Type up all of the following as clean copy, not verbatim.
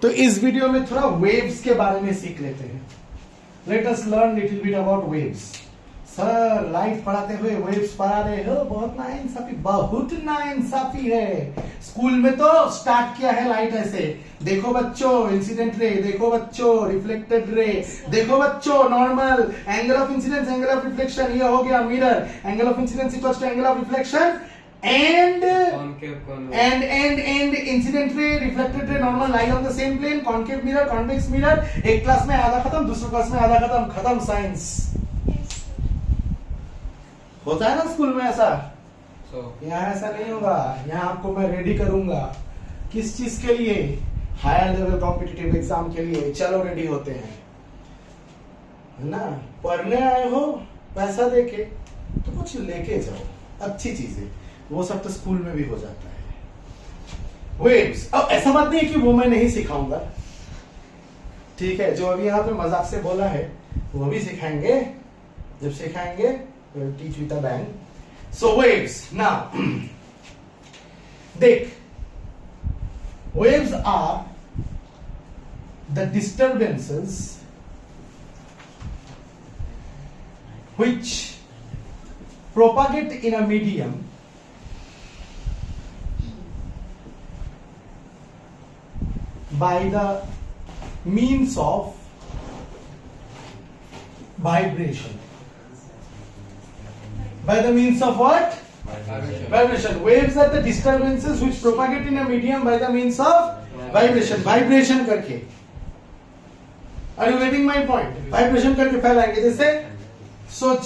तो इस वीडियो में थोड़ा वेव्स के बारे में सीख लेते हैं। Let us learn little bit about waves. Sir light पढ़ाते हुए वेव्स पढ़ा रहे हो, बहुत नाइंसाफी, बहुत नाइंसाफी है। स्कूल में तो स्टार्ट किया है लाइट ऐसे, देखो बच्चों इंसिडेंट रे, देखो बच्चों रिफ्लेक्टेड रे, देखो बच्चों normal, angle of incidence, angle of reflection, ये हो गया mirror, angle of incidence equals to angle of reflection and incident ray, reflected ray, normal lie on the same plane, concave mirror, convex mirror। एक class में आधा खत्म, दूसरी class में आधा खत्म, खत्म साइंस। होता है ना स्कूल में ऐसा? यहाँ ऐसा नहीं होगा। यहाँ आपको मैं रेडी करूंगा किस चीज के लिए? हायर लेवल कॉम्पिटिटिव एग्जाम के लिए। चलो रेडी होते हैं, है ना? पढ़ने आए हो पैसा देके तो कुछ लेके जाओ, अच्छी चीजें। वो सब तो स्कूल में भी हो जाता है। वेव्स, अब ऐसा बात नहीं है कि वो मैं नहीं सिखाऊंगा, ठीक है? जो अभी यहाँ पे मजाक से बोला है वो भी सिखाएंगे, जब सिखाएंगे teach with a bang. So waves, now देख, waves are the disturbances which propagate in a medium by the means of vibration. By the means of what? Vibration. Waves are the disturbances which propagate in a medium by the means of vibration. Vibration करके, are you getting my point? Vibration करके फैलाएंगे। जैसे सोच,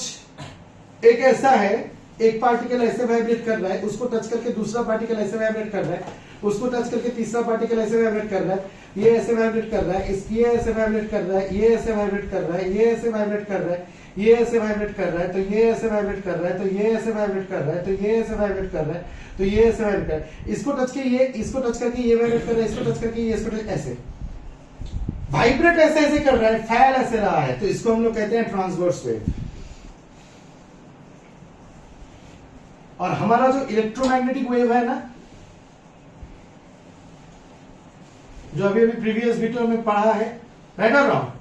एक ऐसा है, एक particle ऐसे vibrate कर रहा है, उसको टच करके दूसरा पार्टिकल ऐसे वाइब्रेट कर रहा है, उसको टच करके तीसरा पार्टिकल ऐसे वाइब्रेट कर रहा है, ये ऐसे वाइब्रेट कर रहा है, ये ऐसे वाइब्रेट कर रहा है, ये ऐसे वाइब्रेट कर रहा है, ये ऐसे वाइब्रेट कर रहा है, ये ऐसे वाइब्रेट कर रहा है, तो ये ऐसे वाइब्रेट कर रहा है, तो ये ऐसे वाइब्रेट कर रहा है, तो ये ऐसे वाइब्रेट कर रहा है, तो ये ऐसे वाइब्रेट कर रहा है। इसको टच के ये, इसको टच करके ये वाइब्रेट कर रहा है, इसको टच करके ये, इसको ऐसे वाइब्रेट ऐसे ऐसे कर रहा है, फैल ऐसे रहा है, तो इसको हम लोग कहते हैं ट्रांसवर्स वेव। और हमारा जो इलेक्ट्रोमैग्नेटिक वेव है ना, जो अभी अभी प्रीवियस वीडियो में पढ़ा है, राइट और रॉन्ग,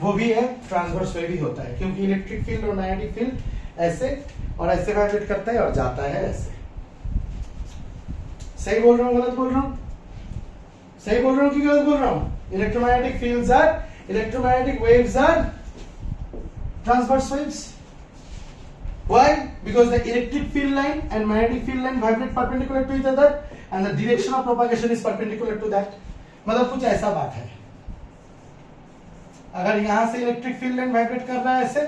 वो भी है ट्रांसवर्स वेव ही होता है, क्योंकि इलेक्ट्रिक फील्ड और मैग्नेटिक फील्ड ऐसे और ऐसे वाइब्रेट करता है और जाता है ऐसे। सही बोल रहा हूं, गलत बोल रहा हूं? सही बोल रहा हूं कि गलत बोल रहा हूं? Electromagnetic fields are, electromagnetic waves are transverse waves. Why? Because the electric field line and magnetic field line vibrate perpendicular to each other and the direction of propagation is perpendicular to that। मतलब कुछ ऐसा बात है, अगर यहां से electric field line vibrate कर रहा है ऐसे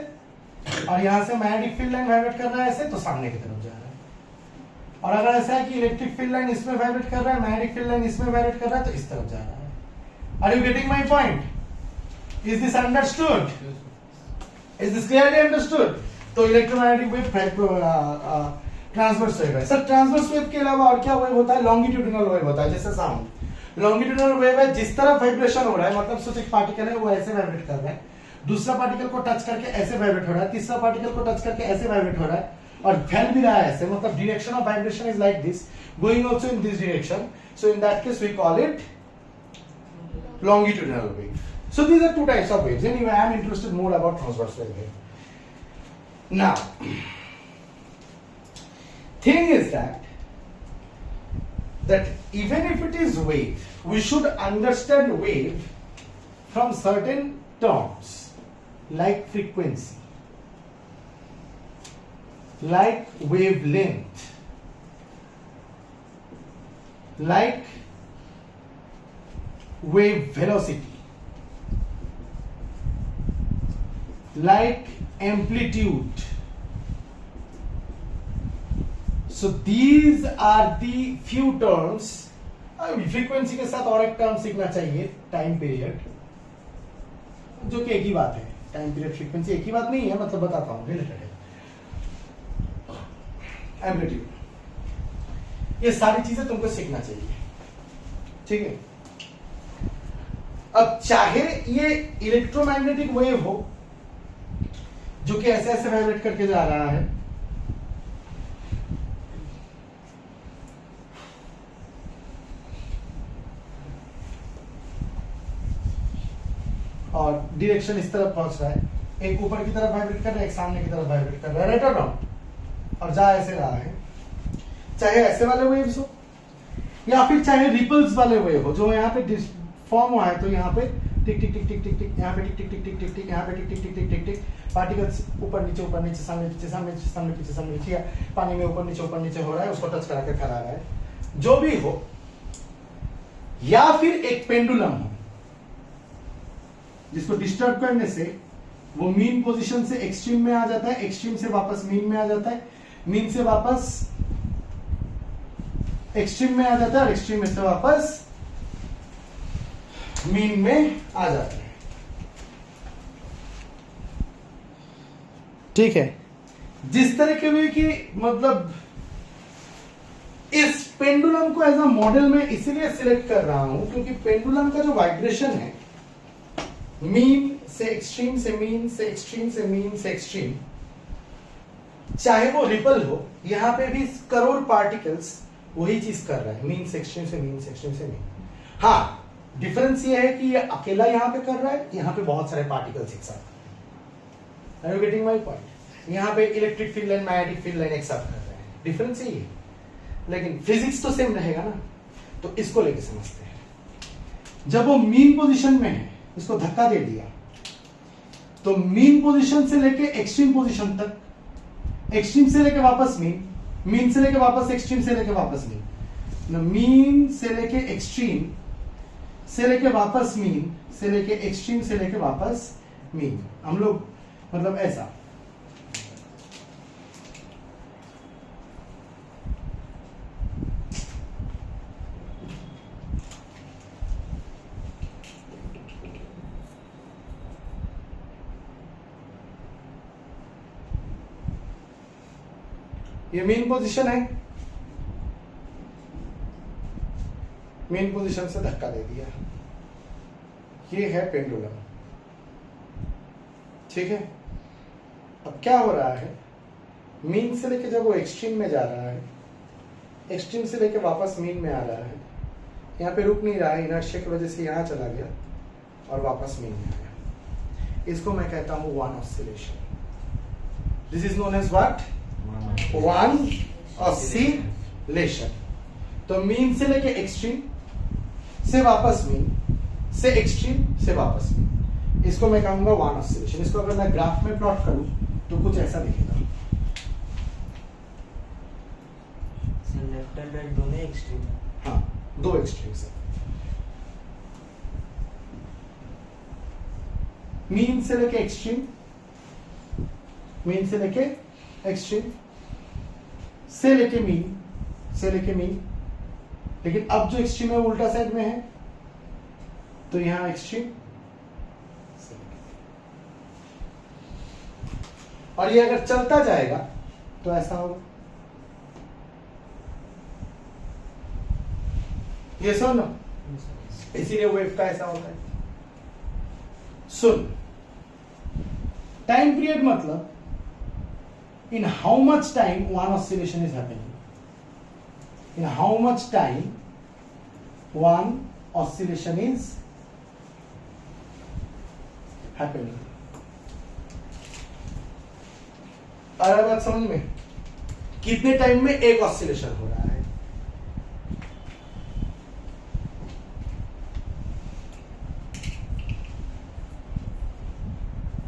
और यहां से मैग्नेटिक फील्ड लाइन वाइब्रेट कर रहा है ऐसे, तो सामने की तरफ जा रहा है। और अगर ऐसा है कि इलेक्ट्रिक फील्ड लाइन इसमें वाइब्रेट कर रहा है, मैग्नेटिक फील्ड लाइन इसमें वाइब्रेट कर रहा है, तो इस तरफ जा रहा है। Are you getting my point? Is this understood? Is this clearly understood? तो इलेक्ट्रोमैग्नेटिक वेव ट्रांसवर्स वेव है। सर ट्रांसवर्स वेव के अलावा और क्या वेव होता है? लॉन्गिट्यूडिनल वेव होता है। जैसे साउंड लॉन्गिट्यूडिनल वेव है, जिस तरह वाइब्रेशन हो रहा है, मतलब सोच एक पार्टिकल है वो ऐसे वाइब्रेट कर रहा है, दूसरा पार्टिकल को टच करके ऐसे वाइब्रेट हो रहा है, तीसरा पार्टिकल को टच करके ऐसे वाइब्रेट हो रहा है और फैल भी रहा है ऐसे, मतलब direction of vibration is like this, going also in this direction. So in that case we call it longitudinal wave. So these are two types of waves. Anyway, I am interested more about transverse wave. Now, thing is that even if it is wave, we should understand wave from certain terms like frequency, like wavelength, like wave velocity, like amplitude. So these are the few terms। Frequency के साथ और एक term सीखना चाहिए, time period, जो कि एक ही बात है। टाइम पीरियड फ्रीक्वेंसी एक ही बात नहीं है, मतलब बताता हूं, रिलेटेड है। एम्पलीट्यूड, ये सारी चीजें तुमको सीखना चाहिए, ठीक है? अब चाहे ये इलेक्ट्रोमैग्नेटिक वेव हो जो कि ऐसे ऐसे वाइब्रेट करके जा रहा है, और डायरेक्शन इस तरफ पहुंच रहा है, एक ऊपर की तरफ वाइब्रेट कर रहा है, एक सामने की तरफ वाइब्रेट कर रहा है, राइट और रॉन्ग, और जा ऐसे रहा है, चाहे ऐसे वाले वेव्स हो या फिर चाहे रिपल्स वाले वेव हो जो यहाँ पे फॉर्म हुआ है, तो यहाँ पे टिक टिक टिक टिक टिक टिक, यहाँ पे टिक टिक टिक टिक टिक टिक, यहाँ पे टिक टिक टिक टिक टिक टिक, पार्टिकल्स ऊपर नीचे सामने पीछे सामने पीछे सामने पीछे सामने पीछे, या पानी में ऊपर नीचे हो रहा है, उसको टच करा के खड़ा रहा है, जो भी हो, या फिर एक पेंडुलम हो जिसको डिस्टर्ब करने से वो मीन पोजीशन से एक्सट्रीम में आ जाता है, एक्सट्रीम से वापस मीन में आ जाता है, मीन से वापस एक्सट्रीम में आ जाता है, और एक्सट्रीम से वापस मीन में आ जाता है। ठीक है, जिस तरह के भी कि मतलब इस पेंडुलम को एज अ मॉडल में इसीलिए सिलेक्ट कर रहा हूं क्योंकि पेंडुलम का जो वाइब्रेशन है, मीन से एक्सट्रीम से मीन से एक्सट्रीम से मीन से एक्सट्रीम, चाहे वो रिपल हो, यहां पे भी करोड़ पार्टिकल्स वही चीज कर रहा है, मीन से एक्सट्रीम से मीन से एक्सट्रीम से मीन। हाँ, डिफरेंस ये है कि ये अकेला यहां पे कर रहा है, यहां पे बहुत सारे पार्टिकल्स एक साथ। Are you getting my point? यहां पे electric field line, magnetic field line एक साथ कर रहे हैं, डिफरेंस यही है, लेकिन फिजिक्स तो सेम रहेगा ना, तो इसको लेके समझते हैं। जब वो मीन पोजीशन में है, इसको धक्का दे दिया, तो मीन पोजीशन से लेके एक्सट्रीम पोजीशन तक, एक्सट्रीम से लेके वापस मीन, मीन से लेके वापस एक्सट्रीम से लेके वापस मीन, मीन से लेके एक्सट्रीम से लेके वापस मीन, से लेके एक्सट्रीम से लेके वापस मीन, हम लोग मतलब ऐसा। ये मेन पोजीशन है, मेन पोजीशन से धक्का दे दिया, ये है पेंडुलम। ठीक है, अब क्या हो रहा है, मीन से लेके जब वो एक्सट्रीम में जा रहा है, एक्सट्रीम से लेके वापस मीन में आ रहा है, यहाँ पे रुक नहीं रहा है, इनर्शिया की वजह से यहाँ चला गया और वापस मीन में आया, इसको मैं कहता हूं one oscillation. This is known as what? One oscillation. तो मीन से लेके एक्सट्रीम से वापस मीन, से एक्सट्रीम से वापस मीन, इसको मैं कहूंगा वन ऑसिलेशन। इसको अगर मैं ग्राफ में प्लॉट करूं तो कुछ ऐसा दिखेगा। लेफ्ट एंड राइट दोनों एक्सट्रीम? हाँ, दो एक्सट्रीम से, मीन से लेके एक्सट्रीम, मीन से लेके एक्सट्रीम, से लेके मीन, से लेके मीन, लेकिन अब जो एक्सट्रीम है वो उल्टा साइड में है, तो यहां एक्सट्रीम, और ये अगर चलता जाएगा तो ऐसा होगा। ये सुन, इसीलिए वेव का ऐसा होता है। सुन, टाइम पीरियड मतलब in how much time one oscillation is happening, in how much time one oscillation is happening। आ रहा है बात समझ में? कितने टाइम में एक ऑसिलेशन हो रहा है।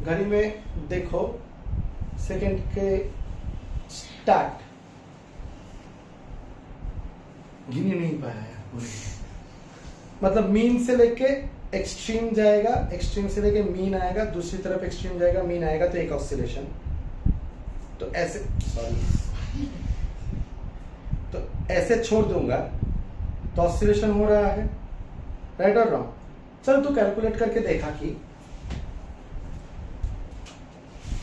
घड़ी में देखो, सेकेंड के स्टार्ट गिने नहीं पाया है, मतलब मीन से लेके एक्सट्रीम जाएगा, एक्सट्रीम से लेके मीन आएगा, दूसरी तरफ एक्सट्रीम जाएगा, मीन आएगा, तो एक ऑसिलेशन। तो ऐसे, सॉरी, तो ऐसे छोड़ दूंगा तो ऑसिलेशन हो रहा है, राइट और रॉन्ग? चल तू कैलकुलेट करके देखा कि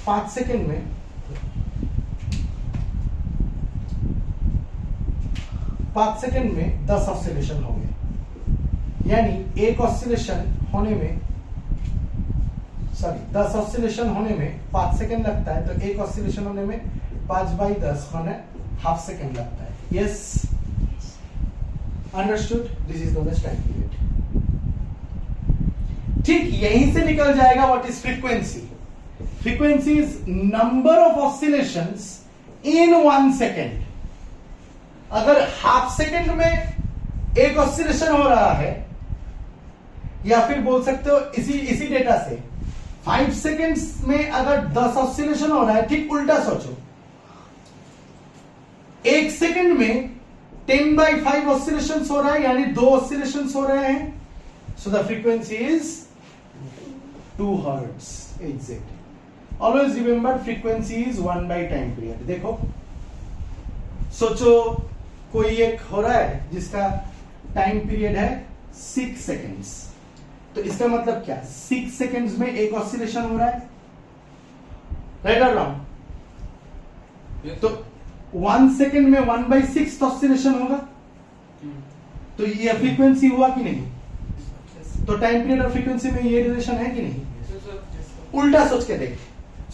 5 सेकेंड में 5 सेकेंड में 10 ऑसिलेशन हो गए, यानी एक ऑसिलेशन होने में, सॉरी 10 ऑसिलेशन होने में 5 सेकेंड लगता है, तो एक ऑसिलेशन होने में 5/10 माने हाफ सेकेंड लगता है। Yes, understood? This is known as time period. ठीक यहीं से निकल जाएगा what is frequency. Frequency is number of oscillations in 1 second. अगर हाफ सेकेंड में एक ऑसिलेशन हो रहा है, या फिर बोल सकते हो इसी डेटा से 5 सेकेंड्स में अगर 10 ऑसिलेशन हो रहा है, ठीक उल्टा सोचो, 1 सेकेंड में 10/5 ऑसिलेशन हो रहा है, यानी 2 ऑसिलेशन हो रहे हैं. So the frequency is 2 hertz exactly. Always remember frequency is 1 by time period. देखो सोचो कोई एक हो रहा है जिसका टाइम पीरियड है 6 सेकेंड्स, तो इसका मतलब क्या, 6 सेकेंड्स में एक ऑसिलेशन हो रहा है, राइट और रॉन्ग? तो 1 सेकेंड में 1/6 ऑसिलेशन होगा, तो ये फ्रीक्वेंसी हुआ कि नहीं? तो टाइम पीरियड और फ्रीक्वेंसी में ये रिलेशन है कि नहीं? उल्टा सोच के देख.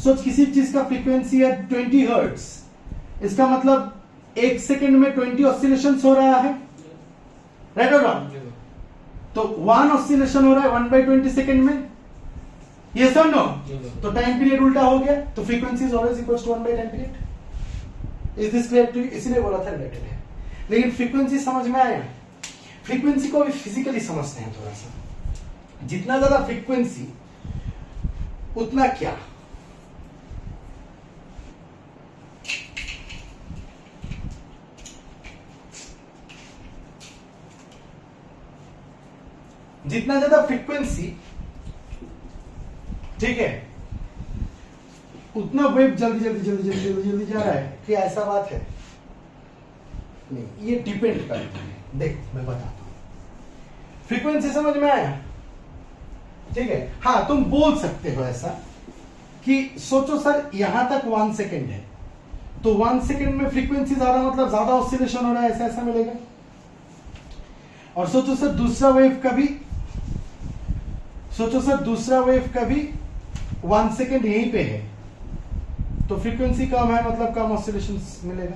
सोच किसी चीज का फ्रीक्वेंसी है 20 हर्ट्ज, इसका मतलब 1 सेकेंड में 20 ऑसिलेशन हो रहा है, राइट और रॉन्ग? तो 1 ऑसिलेशन हो रहा है 1/20 सेकेंड में, यस और नो? तो टाइम पीरियड उल्टा हो गया, तो frequency is always equal to 1 by time period. Is this clear to you? इसीलिए बोला था रिलेटेड है. लेकिन फ्रीक्वेंसी समझ में आया? फ्रीक्वेंसी को भी फिजिकली समझते हैं थोड़ा सा. जितना ज्यादा फ्रीक्वेंसी उतना क्या, जितना ज्यादा फ्रीक्वेंसी, ठीक है, उतना वेव जल्दी जा रहा है. क्या ऐसा बात है? नहीं, ये डिपेंड करता है. देखो मैं बताता हूं. फ्रीक्वेंसी समझ में आया? ठीक है. हाँ, तुम बोल सकते हो ऐसा कि सोचो सर यहां तक 1 सेकेंड है, तो 1 सेकेंड में फ्रीक्वेंसी ज्यादा मतलब ज्यादा ऑसिलेशन हो रहा है, ऐसा मिलेगा. और सोचो सर दूसरा वेव का भी 1 सेकेंड यहीं पे है, तो फ्रीक्वेंसी कम है मतलब कम ऑसिलेशन मिलेगा.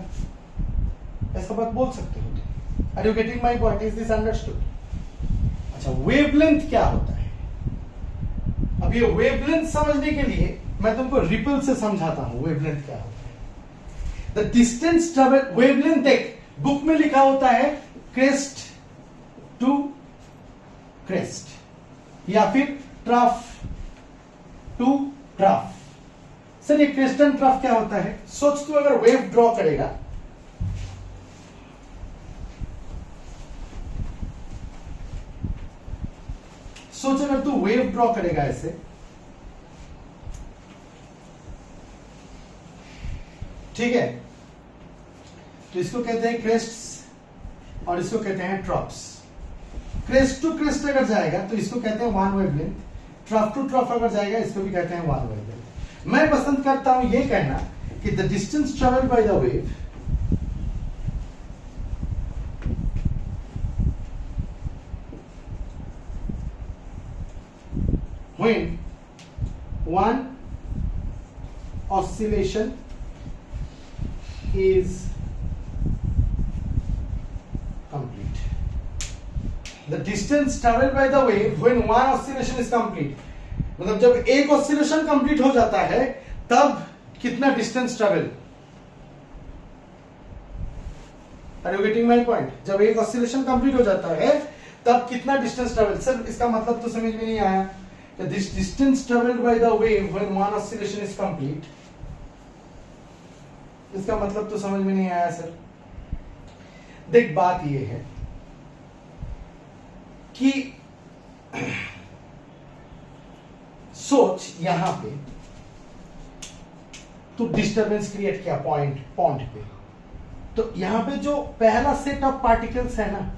ऐसा बात बोल सकते हो. Are you getting my point? Is this understood? अच्छा, वेवलेंथ क्या होता है? अब ये वेवलेंथ समझने के लिए मैं तुमको रिपल से समझाता हूं. वेवलेंथ क्या होता है? The distance travel. वेवलेंथ एक बुक में लिखा होता है क्रेस्ट टू क्रेस्ट, या फिर ट्रफ टू ट्रफ. सर ये क्रेस्ट एंड ट्रफ क्या होता है? सोच तू अगर वेव ड्रॉ करेगा, सोच अगर तू वेव ड्रॉ करेगा ऐसे, ठीक है, तो इसको कहते हैं क्रेस्ट्स और इसको कहते हैं ट्रफ्स. क्रेस्ट टू क्रेस्ट अगर जाएगा तो इसको कहते हैं 1 वेवलेंथ. ट्रफ टू ट्रफ अगर जाएगा इसको भी कहते हैं 1 वेवलेंथ. मैं पसंद करता हूं ये कहना कि the distance travelled by the wave when one oscillation is complete. The distance traveled by the wave when one oscillation is complete. मतलब जब एक ऑसिलेशन कंप्लीट हो जाता है तब कितना distance travel? Are you getting my point? जब एक ऑसिलेशन कंप्लीट हो जाता है तब कितना डिस्टेंस ट्रेवल? सर इसका मतलब तो समझ में नहीं आया. This distance traveled by the wave when one oscillation is complete. इसका मतलब तो समझ में नहीं आया सर. देख बात ये है कि सोच यहां पे तो डिस्टरबेंस क्रिएट किया पॉइंट पे, तो यहां पे जो पहला सेट ऑफ पार्टिकल्स है ना,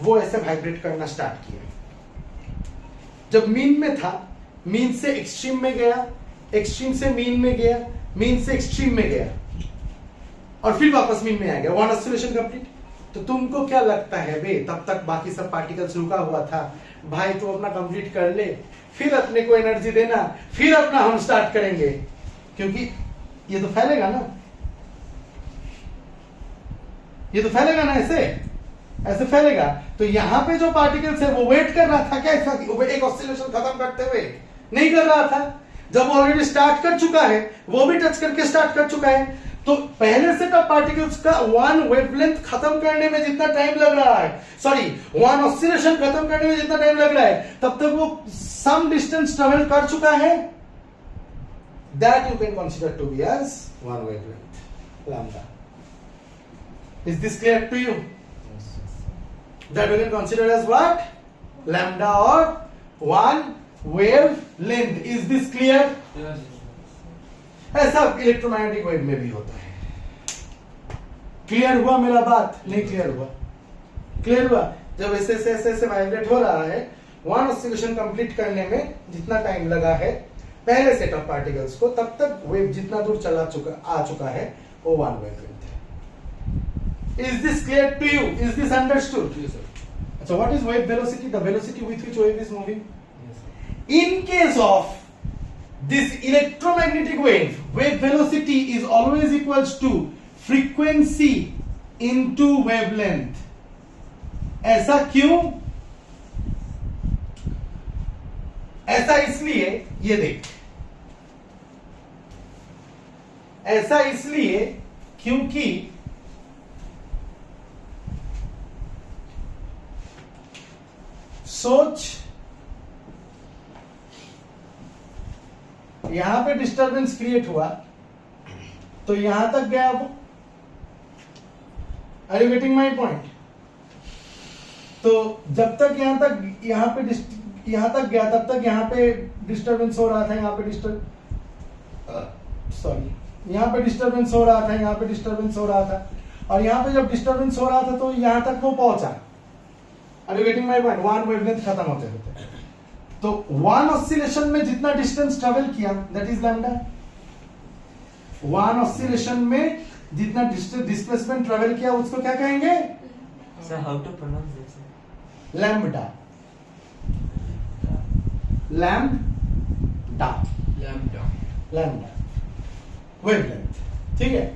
वो ऐसे वाइब्रेट करना स्टार्ट किया. जब मीन में था, मीन से एक्सट्रीम में गया, एक्सट्रीम से मीन में गया, मीन से एक्सट्रीम में गया, और फिर वापस मीन में आ गया. 1 ऑसिलेशन कंप्लीट. तो तुमको क्या लगता है बे, तब तक बाकी सब पार्टिकल्स रुका हुआ था, भाई तू अपना कंप्लीट कर ले, फिर अपने को एनर्जी देना, फिर अपना हम स्टार्ट करेंगे, क्योंकि ये तो फैलेगा ना, ये तो फैलेगा ना, ऐसे फैलेगा। तो यहाँ पे जो पार्टिकल्स है वो वेट कर रहा था क्या एक ऑसिलेशन खत्म करते हुए? नहीं कर रहा था। जब ऑलरेडी स्टार्ट कर चुका है, वो भी टच करके स्टार्ट कर चुका है, तो पहले सेट ऑफ पार्टिकल्स का वन वेवलेंथ खत्म करने में जितना टाइम लग रहा है, सॉरी वन ऑसिलेशन खत्म करने में जितना टाइम लग रहा है, तब तक वो सम डिस्टेंस ट्रेवल कर चुका है। That you can consider to be as one wavelength lambda. Is this clear to you? That we can consider as what? Lambda or one wavelength. Is this clear? ऐसा electromagnetic wave में भी होता है। Clear हुआ मेरा बात? नहीं clear हुआ? क्लियर हुआ? जब ऐसे ऐसे ऐसे ऐसे वाइब्रेट हो रहा है, वन ऑसिलेशन कंप्लीट करने में जितना टाइम लगा है पहले सेट ऑफ पार्टिकल्स को, तब तक वेव जितना दूर आ चुका है वो वन वेवलेंथ है। Is this clear to you? Is this understood? Yes, sir. So what is wave velocity? The velocity with which wave is moving. Yes, sir. In case of this electromagnetic wave, wave velocity is always equals to frequency into wavelength. ऐसा क्यों? ऐसा इसलिए, ये देख, ऐसा इसलिए क्योंकि सोच, यहां पे डिस्टरबेंस क्रिएट हुआ तो यहां तक गया वो। Are you getting my point? तो जब तक यहां तक गया तब तक यहां पे डिस्टरबेंस हो रहा था, यहां पे यहां पे डिस्टरबेंस हो रहा था, यहां पे डिस्टरबेंस हो रहा था, और यहां पे जब डिस्टरबेंस हो रहा था तो यहां तक वो पहुंचा। Are you getting my point? One wavelength खत्म होते होते, तो वन ऑसिलेशन में जितना डिस्टेंस ट्रेवल किया that is lambda. One oscillation में जितना डिस्प्लेसमेंट ट्रेवल किया उसको क्या कहेंगे? Sir, how to pronounce this? Lambda. Lambda lambda wavelength, ठीक है।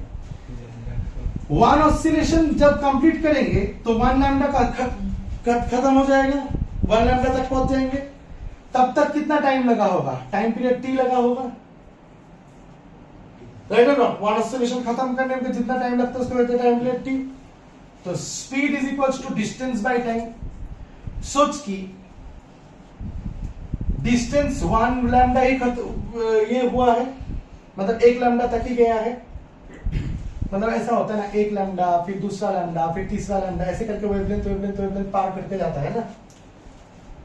वन ऑसिलेशन जब कंप्लीट करेंगे तो वन लैम्डा का खत्म हो जाएगा, वन लैम्डा तक पहुंच जाएंगे। तब तक कितना टाइम लगा होगा? टाइम पीरियड टी लगा होगा, राइट और नॉट? वन ऑसिलेशन खत्म करने में जितना टाइम लगता है उसको कहते हैं टाइम पीरियड टी। तो speed is equals to distance by time. सोच की डिस्टेंस वन लैम्डा ही ये हुआ है, मतलब एक लैम्डा तक ही गया है। मतलब ऐसा होता है ना, एक लैम्डा फिर दूसरा लैम्डा फिर तीसरा लैम्डा, ऐसे करके वेवलेंथ पार करके जाता है ना।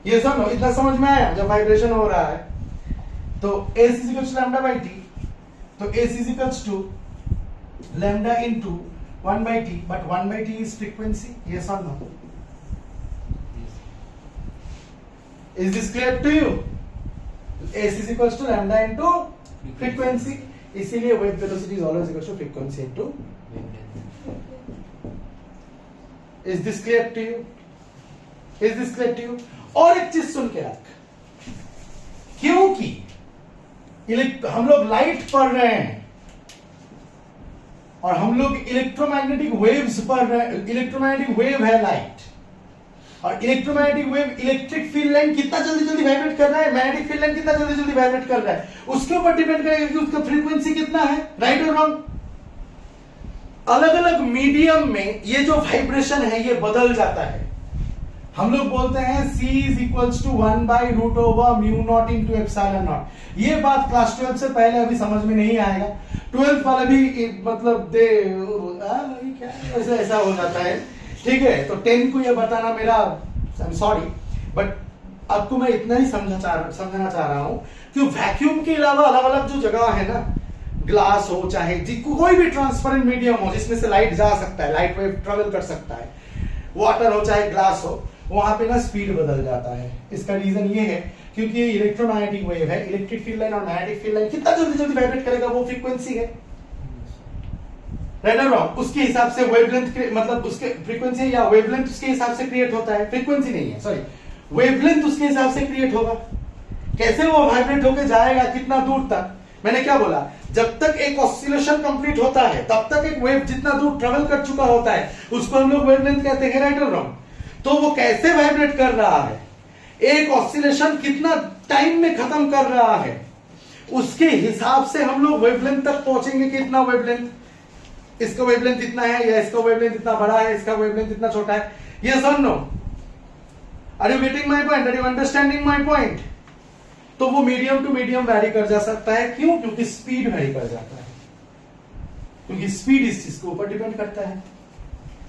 ये सब इतना समझ में आया? जब वाइब्रेशन हो रहा है तो S is equals to lambda by t, तो S is equals to lambda into 1 by t, but 1 by t is frequency, yes or no? Is this clear to you? S is equals to lambda into frequency, इसीलिए wave velocity is always equal to frequency into. Is this clear to you? Is this clear to you? और एक चीज सुन के रख, क्योंकि हम लोग light पढ़ रहे हैं और हम लोग इलेक्ट्रोमैग्नेटिक वेव्स पढ़ रहे हैं। इलेक्ट्रोमैग्नेटिक वेव है लाइट, और electromagnetic wave electric field line कितना जल्दी जल्दी वाइब्रेट कर रहा है, मैग्नेटिक फील्ड लाइन कितना जल्दी जल्दी वाइब्रेट कर रहा है, उसके ऊपर डिपेंड करेगा कि उसका फ्रीक्वेंसी कितना है, राइट और रॉन्ग? अलग अलग मीडियम में ये जो वाइब्रेशन है ये बदल जाता है। हम लोग बोलते हैं C is equals to 1 by root over mu naught into epsilon naught। ये बात क्लास 12 से पहले अभी समझ में नहीं आएगा, 12th वाले भी मतलब क्या ऐसा ऐसा हो जाता है, ठीक है। तो 10 को ये बताना मेरा सॉरी, बट आपको मैं इतना ही समझाना चाह रहा हूं कि वैक्यूम के अलावा अलग अलग जो जगह है ना, ग्लास हो चाहे कोई भी ट्रांसपेरेंट मीडियम हो जिसमें से लाइट जा सकता है, लाइट वेव ट्रेवल कर सकता है, वाटर हो चाहे ग्लास हो, वहां पे ना स्पीड बदल जाता है। इसका रीजन ये है क्योंकि ये इलेक्ट्रोमैग्नेटिक वेव है, इलेक्ट्रिक फील्ड लाइन और मैग्नेटिक फील्ड लाइन कितना जल्दी जल्दी वाइब्रेट करेगा वो फ्रीक्वेंसी है, राइट और रॉन्ग? उसके हिसाब से वेवलेंथ मतलब उसके फ्रीक्वेंसी या वेवलेंथ उसके हिसाब से क्रिएट होता है, फ्रीक्वेंसी नहीं है, सॉरी वेवलेंथ उसके हिसाब से क्रिएट होगा। कैसे वो वाइब्रेट होकर जाएगा कितना दूर तक, मैंने क्या बोला, जब तक एक ऑसिलेशन कंप्लीट होता है तब तक एक वेव जितना दूर ट्रेवल कर चुका होता है उसको हम लोग वेवलेंथ कहते हैं, राइट और रॉन्ग? तो वो कैसे वाइब्रेट कर रहा है, एक ऑसिलेशन कितना टाइम में खत्म कर रहा है, उसके हिसाब से हम लोग वेवलेंथ तक पहुंचेंगे कि इतना वेवलेंथ, इसका वेवलेंथ इतना है या इसका वेवलेंथ इतना बड़ा है, इसका वेवलेंथ इतना छोटा है, यस और no? Are you getting my point? Are you understanding my point? तो वो मीडियम टू मीडियम वैरी कर जा सकता है, क्यों? क्योंकि स्पीड वैरी कर जाता है, क्योंकि स्पीड इस चीज के ऊपर डिपेंड करता है,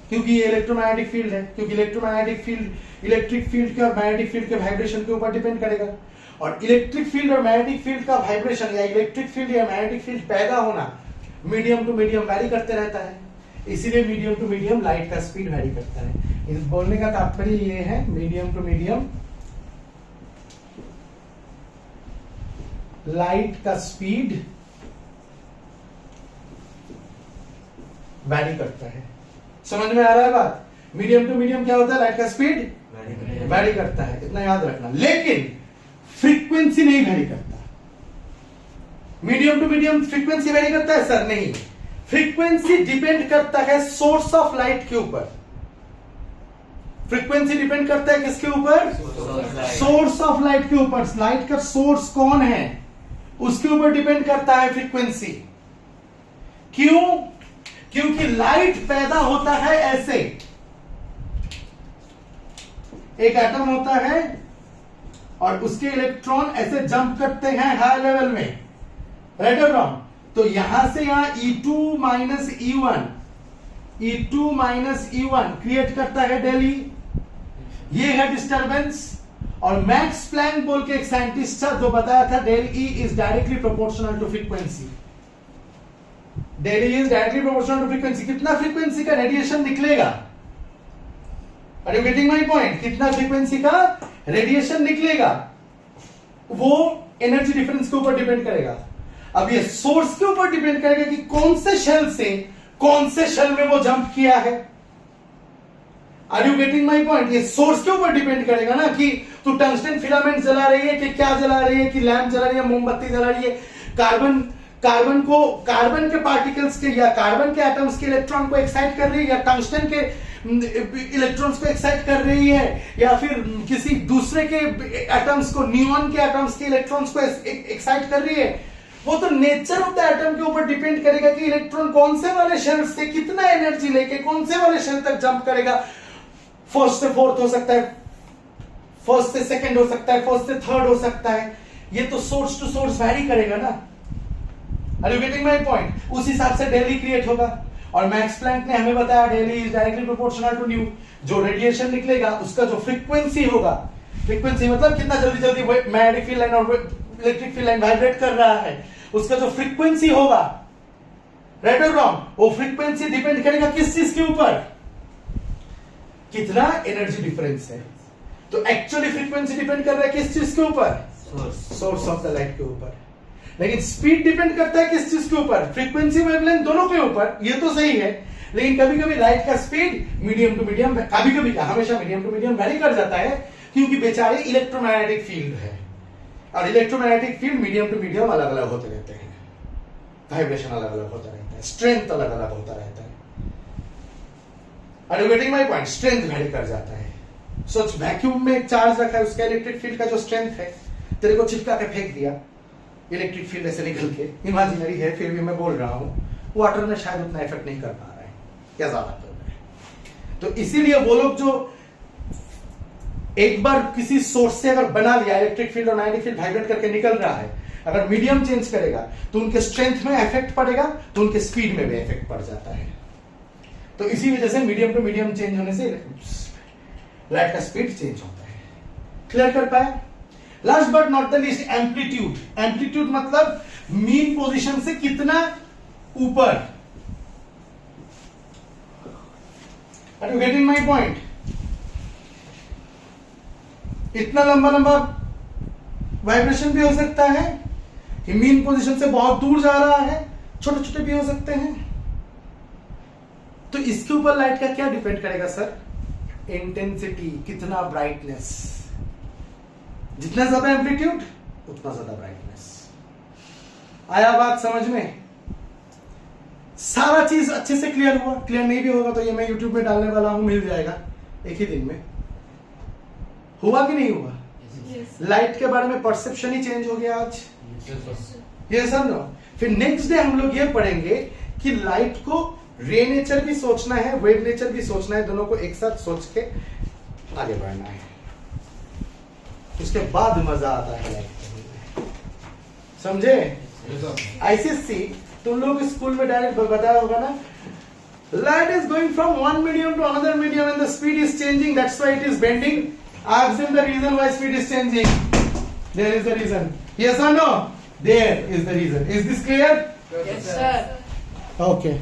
क्योंकि ये इलेक्ट्रोमैग्नेटिक फील्ड है, क्योंकि इलेक्ट्रोमैग्नेटिक फील्ड इलेक्ट्रिक फील्ड के और मैग्नेटिक फील्ड के वाइब्रेशन के ऊपर डिपेंड करेगा, और इलेक्ट्रिक फील्ड और मैग्नेटिक फील्ड का वाइब्रेशन या इलेक्ट्रिक फील्ड या मैग्नेटिक फील्ड पैदा होना मीडियम टू मीडियम वैरी करते रहता है, इसीलिए मीडियम टू मीडियम लाइट का स्पीड वैरी करता है। इस बोलने का तात्पर्य ये है, मीडियम टू मीडियम लाइट का स्पीड वैरी करता है। समझ में आ रहा है बात? मीडियम टू मीडियम क्या होता है? लाइट का स्पीड वैरी करता है, इतना याद रखना। लेकिन फ्रीक्वेंसी नहीं वैरी करता। Medium to medium frequency vary करता है सर? नहीं, फ्रीक्वेंसी डिपेंड करता है सोर्स ऑफ लाइट के ऊपर। फ्रीक्वेंसी डिपेंड करता है किसके ऊपर? सोर्स ऑफ लाइट के ऊपर। लाइट का सोर्स कौन है उसके ऊपर डिपेंड करता है फ्रीक्वेंसी। क्यों? क्योंकि लाइट पैदा होता है ऐसे, एक एटम होता है और उसके इलेक्ट्रॉन ऐसे जंप करते हैं हाई लेवल में, राइट और रॉन्ग? तो यहां से यहां E2 माइनस E1 क्रिएट करता है डेल ई, ये है डिस्टर्बेंस। और मैक्स प्लैंक बोल के एक साइंटिस्ट था जो बताया था del E is directly proportional to frequency. Del E is directly proportional to frequency. कितना फ्रीक्वेंसी का रेडिएशन निकलेगा? Are you getting my point? कितना फ्रीक्वेंसी का रेडिएशन निकलेगा वो एनर्जी डिफरेंस के ऊपर डिपेंड करेगा। अब ये सोर्स के ऊपर डिपेंड करेगा कि कौन से शेल से कौन से शेल में वो जंप किया है। Are you getting my point? ये सोर्स के ऊपर डिपेंड करेगा ना कि तू टंगस्टन फिलामेंट जला रही है कि क्या जला रही है, कि लैंप जला रही है, मोमबत्ती जला रही है, कार्बन के पार्टिकल्स के या कार्बन के एटम्स के इलेक्ट्रॉन को एक्साइट कर रही है, या टंगस्टन के इलेक्ट्रॉन्स को एक्साइट कर रही है, या फिर किसी दूसरे के एटम्स को, नियॉन के एटम्स के इलेक्ट्रॉन्स को एक्साइट कर रही है। वो तो नेचर ऑफ द एटम के ऊपर डिपेंड करेगा कि इलेक्ट्रॉन कौन से वाले शेल से कितना एनर्जी लेके कौन से वाले शेल तक जंप करेगा। फर्स्ट से फोर्थ हो सकता है, फर्स्ट से सेकंड हो सकता है, फर्स्ट से थर्ड हो सकता है। ये तो सोर्स टू सोर्स वैरी करेगा ना। Are you getting my point? उस हिसाब से डेली क्रिएट होगा। और मैक्स प्लैंक ने हमें बताया del E is directly proportional to nu. जो रेडिएशन निकलेगा उसका जो फ्रीक्वेंसी होगा, फ्रीक्वेंसी मतलब कितना जल्दी जल्दी मैग्नेटिक फील्ड लाइन और इलेक्ट्रिक फील्ड लाइन वाइब्रेट कर रहा है, उसका जो फ्रीक्वेंसी होगा, राइट और रॉन्ग, वो फ्रीक्वेंसी डिपेंड करेगा किस चीज के ऊपर? कितना एनर्जी डिफरेंस है। तो एक्चुअली फ्रीक्वेंसी डिपेंड कर रहा है किस चीज के ऊपर? सोर्स ऑफ द लाइट के ऊपर। लेकिन स्पीड डिपेंड करता है किस चीज के ऊपर? फ्रीक्वेंसी वेवलेंथ दोनों के ऊपर। ये तो सही है, लेकिन कभी कभी लाइट का स्पीड मीडियम टू मीडियम, कभी कभी क्या हमेशा मीडियम टू मीडियम वैरी कर जाता है, क्योंकि बेचारे इलेक्ट्रोमैग्नेटिक फील्ड है और electromagnetic field medium to medium अलग अलग होते रहते हैं, वाइब्रेशन अलग अलग होता रहता है, स्ट्रेंथ अलग अलग होता रहता है। Are you getting my point? Strength vary कर जाता है। सोच वैक्यूम में एक चार्ज रखा है, उसका इलेक्ट्रिक फील्ड का जो स्ट्रेंथ है, तेरे को चिपका के फेंक दिया, इलेक्ट्रिक फील्ड ऐसे निकल के, इमेजिनरी है फिर भी मैं बोल रहा हूं, वाटर में शायद उतना इफेक्ट नहीं कर पा रहा है या ज्यादा कर रहा है। तो इसीलिए वो लोग जो एक बार किसी सोर्स से अगर बना लिया इलेक्ट्रिक फील्ड और मैग्नेटिक फील्ड वाइब्रेट करके निकल रहा है, अगर मीडियम चेंज करेगा तो उनके स्ट्रेंथ में इफेक्ट पड़ेगा, तो उनके स्पीड में भी इफेक्ट पड़ जाता है। तो इसी वजह से मीडियम टू मीडियम चेंज होने से लाइट का स्पीड चेंज होता है। क्लियर कर पाए? Last but not the least, amplitude. Amplitude मतलब मीन पोजीशन से कितना ऊपर। Are you getting my point? इतना लंबा लंबा वाइब्रेशन भी हो सकता है कि मीन पोजीशन से बहुत दूर जा रहा है, छोटे छोटे भी हो सकते हैं। तो इसके ऊपर लाइट का क्या डिपेंड करेगा सर? इंटेंसिटी, कितना ब्राइटनेस। जितना ज्यादा एम्पलीट्यूड उतना ज्यादा ब्राइटनेस। आया बात समझ में? सारा चीज अच्छे से क्लियर हुआ? क्लियर नहीं भी होगा तो ये मैं YouTube में डालने वाला हूं, मिल जाएगा एक ही दिन में। हुआ कि नहीं हुआ? लाइट के बारे में परसेप्शन ही चेंज हो गया आज। ये सर नो। फिर नेक्स्ट डे हम लोग ये पढ़ेंगे कि लाइट को रे नेचर भी सोचना है, वेव नेचर भी सोचना है, दोनों को एक साथ सोच के आगे बढ़ना है। उसके बाद मजा आता है लाइट पढ़ने में। समझे? आईसीएससी तुम लोग स्कूल में डायरेक्ट बताया होगा ना, light is going from one medium to another medium and the speed is changing, that's why it is bending. Ask them the reason why speed is changing. There is the reason. Yes or no? There is the reason. Is this clear? Yes, sir. Okay.